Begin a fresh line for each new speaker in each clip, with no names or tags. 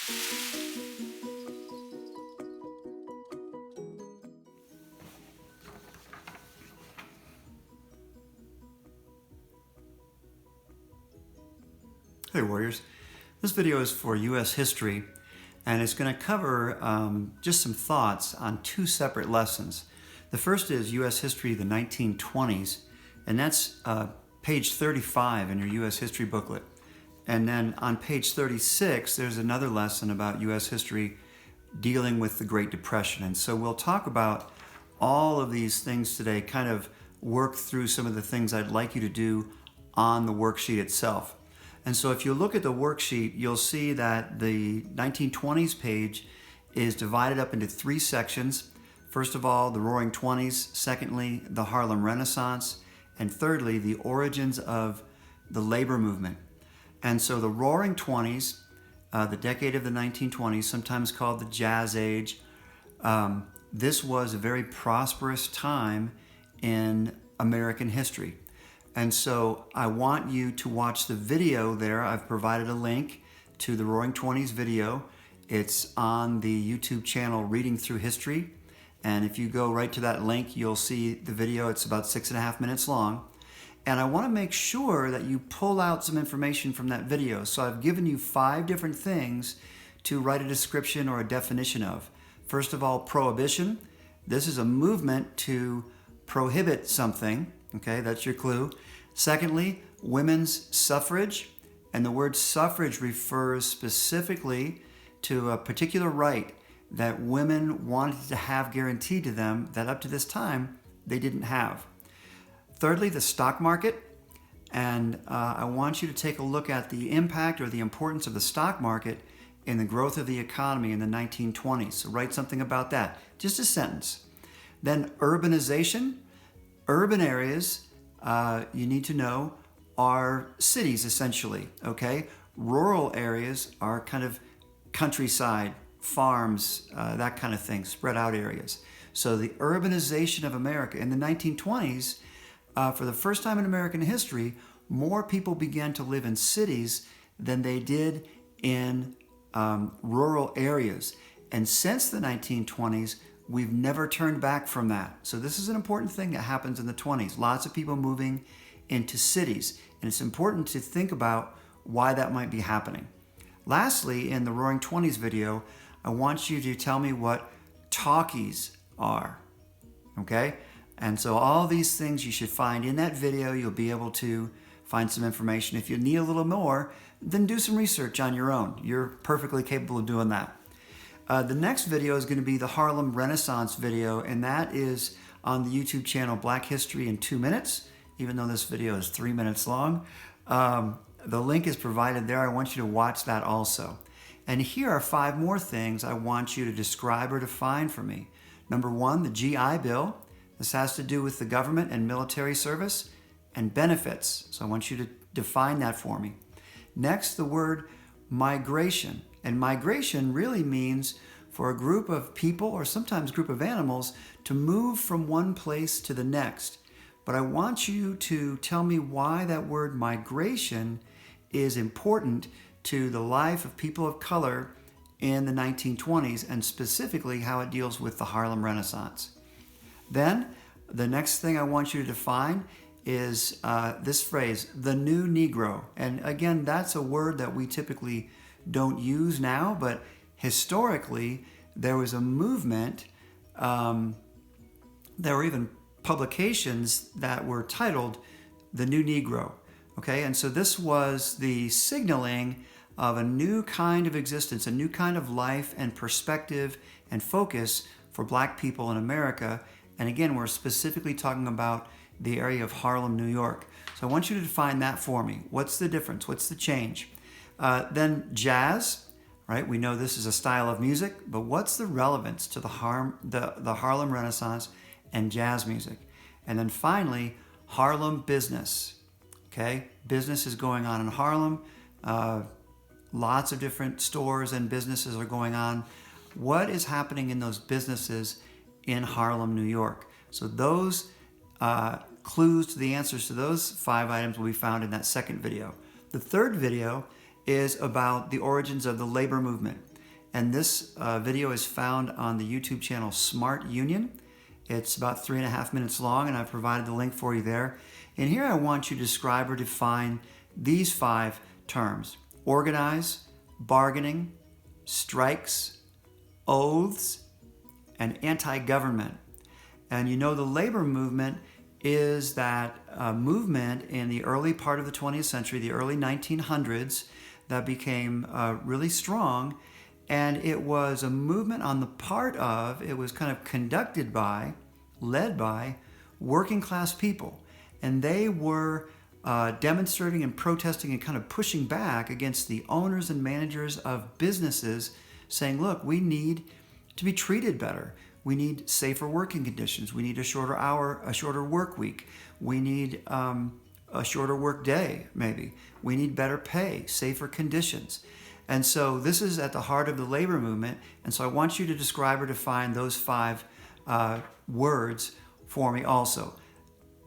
Hey Warriors, this video is for U.S. history and it's going to cover just some thoughts on two separate lessons. The first is U.S. history, the 1920s, and that's page 35 in your U.S. history booklet. And then on page 36, there's another lesson about U.S. history dealing with the Great Depression. And so we'll talk about all of these things today, kind of work through some of the things I'd like you to do on the worksheet itself. And so if you look at the worksheet, you'll see that the 1920s page is divided up into three sections. First of all, the Roaring Twenties. Secondly, the Harlem Renaissance. And thirdly, the origins of the labor movement. And so the Roaring Twenties, the decade of the 1920s, sometimes called the Jazz Age, this was a very prosperous time in American history. And so I want you to watch the video there. I've provided a link to the Roaring Twenties video. It's on the YouTube channel Reading Through History. And if you go right to that link, you'll see the video. It's about 6.5 minutes long. And I want to make sure that you pull out some information from that video. So I've given you 5 different things to write a description or a definition of. First of all, prohibition. This is a movement to prohibit something. Okay, that's your clue. Secondly, women's suffrage. And the word suffrage refers specifically to a particular right that women wanted to have guaranteed to them that up to this time they didn't have. Thirdly, the stock market. And I want you to take a look at the impact or the importance of the stock market in the growth of the economy in the 1920s. So write something about that. Just a sentence. Then urbanization. Urban areas, you need to know, are cities essentially, okay? Rural areas are kind of countryside, farms, that kind of thing, spread out areas. So the urbanization of America in the 1920s, for the first time in American history, more people began to live in cities than they did in rural areas. And since the 1920s, we've never turned back from that. So this is an important thing that happens in the 20s. Lots of people moving into cities. And it's important to think about why that might be happening. Lastly, in the Roaring Twenties video, I want you to tell me what talkies are. Okay? And so all these things you should find in that video. You'll be able to find some information. If you need a little more, then do some research on your own. You're perfectly capable of doing that. The next video is going to be the Harlem Renaissance video, and that is on the YouTube channel Black History in 2 minutes, even though this video is 3 minutes long. The link is provided there. I want you to watch that also. And here are 5 more things I want you to describe or define for me. Number 1, the GI Bill. This has to do with the government and military service and benefits. So I want you to define that for me. Next, the word migration. And migration really means for a group of people or sometimes group of animals to move from one place to the next. But I want you to tell me why that word migration is important to the life of people of color in the 1920s and specifically how it deals with the Harlem Renaissance. Then the next thing I want you to define is this phrase, the new Negro. And again, that's a word that we typically don't use now, but historically there was a movement, there were even publications that were titled the new Negro, okay? And so this was the signaling of a new kind of existence, a new kind of life and perspective and focus for Black people in America. And again, we're specifically talking about the area of Harlem, New York. So I want you to define that for me. What's the difference? What's the change? Then jazz, right? We know this is a style of music, but what's the relevance to the Harlem Renaissance and jazz music? And then finally, Harlem business, okay? Business is going on in Harlem. Lots of different stores and businesses are going on. What is happening in those businesses in Harlem, New York? So those clues to the answers to those 5 items will be found in that second video. The third video is about the origins of the labor movement. And this video is found on the YouTube channel Smart Union. It's about 3.5 minutes long, and I've provided the link for you there. And here I want you to describe or define these 5 terms: organize, bargaining, strikes, oaths, and anti-government. And you know, the labor movement is that movement in the early part of the 20th century, the early 1900s, that became really strong. And it was a movement on the part of, it was kind of conducted by, led by working class people. And they were demonstrating and protesting and kind of pushing back against the owners and managers of businesses, saying, look, we need to be treated better. We need safer working conditions. We need a shorter work week. We need a shorter work day, maybe. We need better pay, safer conditions. And so this is at the heart of the labor movement. And so I want you to describe or define those 5 words for me also.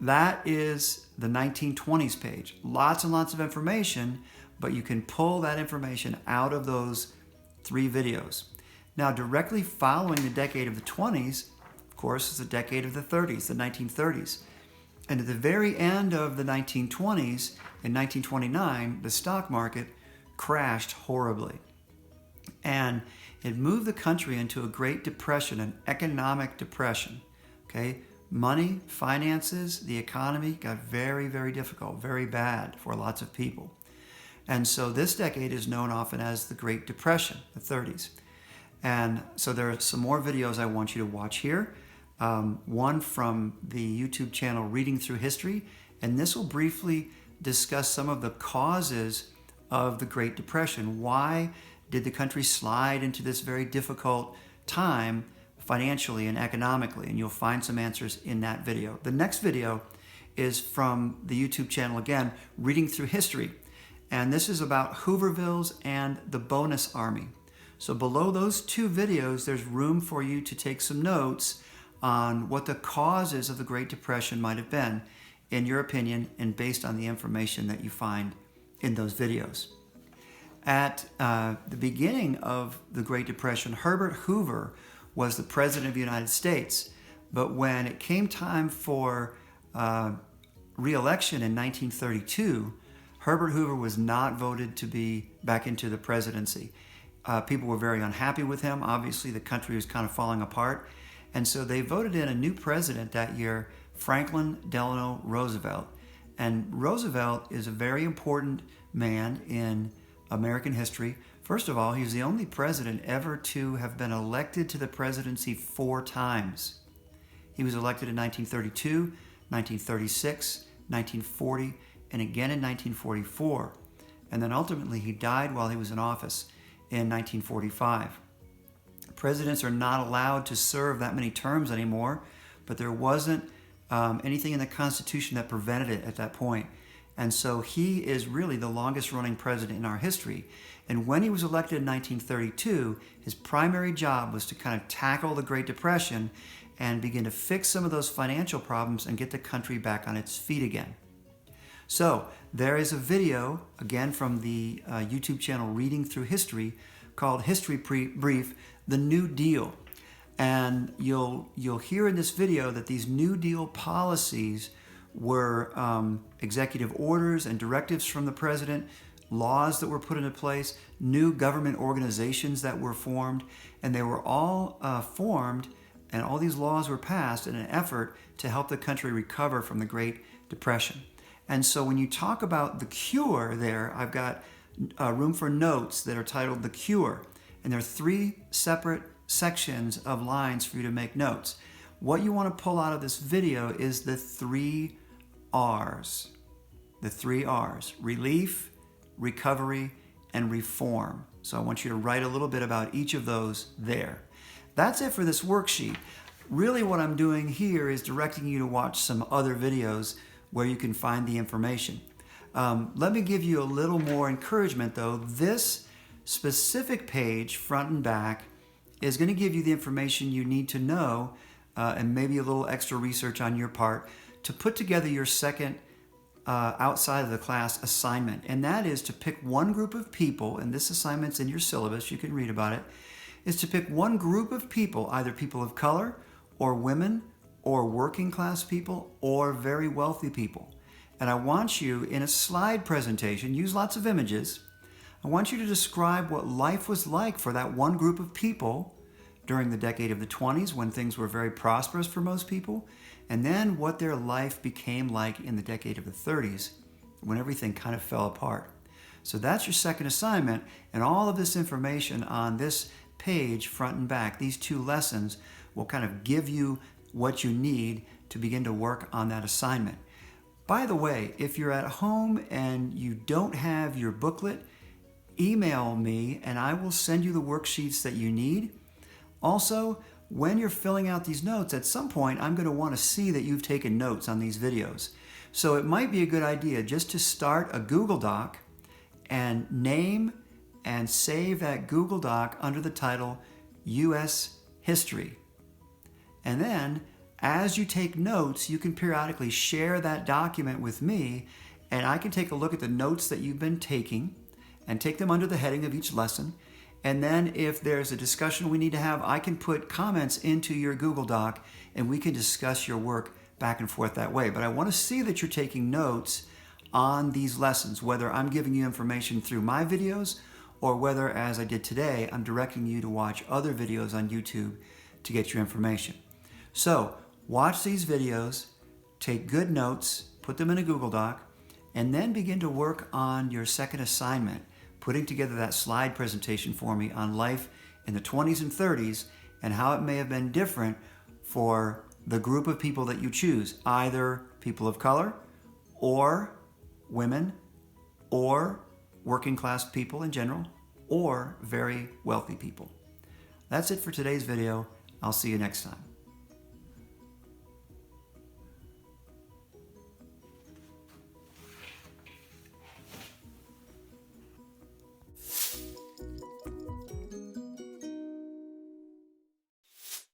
That is the 1920s page. Lots and lots of information, but you can pull that information out of those 3 videos. Now, directly following the decade of the 20s, of course, is the decade of the 30s, the 1930s. And at the very end of the 1920s, in 1929, the stock market crashed horribly. And it moved the country into a Great Depression, an economic depression. Okay? Money, finances, the economy got very, very difficult, very bad for lots of people. And so this decade is known often as the Great Depression, the 30s. And so there are some more videos I want you to watch here. One from the YouTube channel Reading Through History, and this will briefly discuss some of the causes of the Great Depression. Why did the country slide into this very difficult time financially and economically? And you'll find some answers in that video. The next video is from the YouTube channel, again, Reading Through History. And this is about Hoovervilles and the Bonus Army. So below those 2 videos, there's room for you to take some notes on what the causes of the Great Depression might have been, in your opinion, and based on the information that you find in those videos. At the beginning of the Great Depression, Herbert Hoover was the President of the United States. But when it came time for re-election in 1932, Herbert Hoover was not voted to be back into the presidency. People were very unhappy with him. Obviously, the country was kind of falling apart. And so they voted in a new president that year, Franklin Delano Roosevelt. And Roosevelt is a very important man in American history. First of all, he was the only president ever to have been elected to the presidency 4 times. He was elected in 1932, 1936, 1940, and again in 1944. And then ultimately he died while he was in office in 1945. Presidents are not allowed to serve that many terms anymore, but there wasn't anything in the Constitution that prevented it at that point. And so he is really the longest running president in our history. And when he was elected in 1932, his primary job was to kind of tackle the Great Depression and begin to fix some of those financial problems and get the country back on its feet again. So there is a video, again from the YouTube channel Reading Through History, called History Brief, The New Deal. And you'll hear in this video that these New Deal policies were executive orders and directives from the president, laws that were put into place, new government organizations that were formed, and they were all formed, and all these laws were passed in an effort to help the country recover from the Great Depression. And so when you talk about the cure there, I've got room for notes that are titled The Cure. And there are 3 separate sections of lines for you to make notes. What you want to pull out of this video is the 3 R's. The 3 R's: relief, recovery, and reform. So I want you to write a little bit about each of those there. That's it for this worksheet. Really what I'm doing here is directing you to watch some other videos where you can find the information. Let me give you a little more encouragement though. This specific page, front and back, is going to give you the information you need to know and maybe a little extra research on your part to put together your second outside of the class assignment. And that is to pick one group of people, and this assignment's in your syllabus, you can read about it, is to pick one group of people, either people of color or women or working class people or very wealthy people. And I want you, in a slide presentation, use lots of images, I want you to describe what life was like for that one group of people during the decade of the 20s when things were very prosperous for most people, and then what their life became like in the decade of the 30s when everything kind of fell apart. So that's your second assignment, and all of this information on this page, front and back, these two lessons will kind of give you what you need to begin to work on that assignment. By the way, if you're at home and you don't have your booklet, email me and I will send you the worksheets that you need. Also, when you're filling out these notes, at some point I'm going to want to see that you've taken notes on these videos. So it might be a good idea just to start a Google Doc and name and save that Google Doc under the title U.S. History. And then, as you take notes, you can periodically share that document with me, and I can take a look at the notes that you've been taking and take them under the heading of each lesson. And then if there's a discussion we need to have, I can put comments into your Google Doc and we can discuss your work back and forth that way. But I want to see that you're taking notes on these lessons, whether I'm giving you information through my videos or whether, as I did today, I'm directing you to watch other videos on YouTube to get your information. So watch these videos, take good notes, put them in a Google Doc, and then begin to work on your second assignment, putting together that slide presentation for me on life in the 20s and 30s and how it may have been different for the group of people that you choose, either people of color or women or working class people in general or very wealthy people. That's it for today's video. I'll see you next time.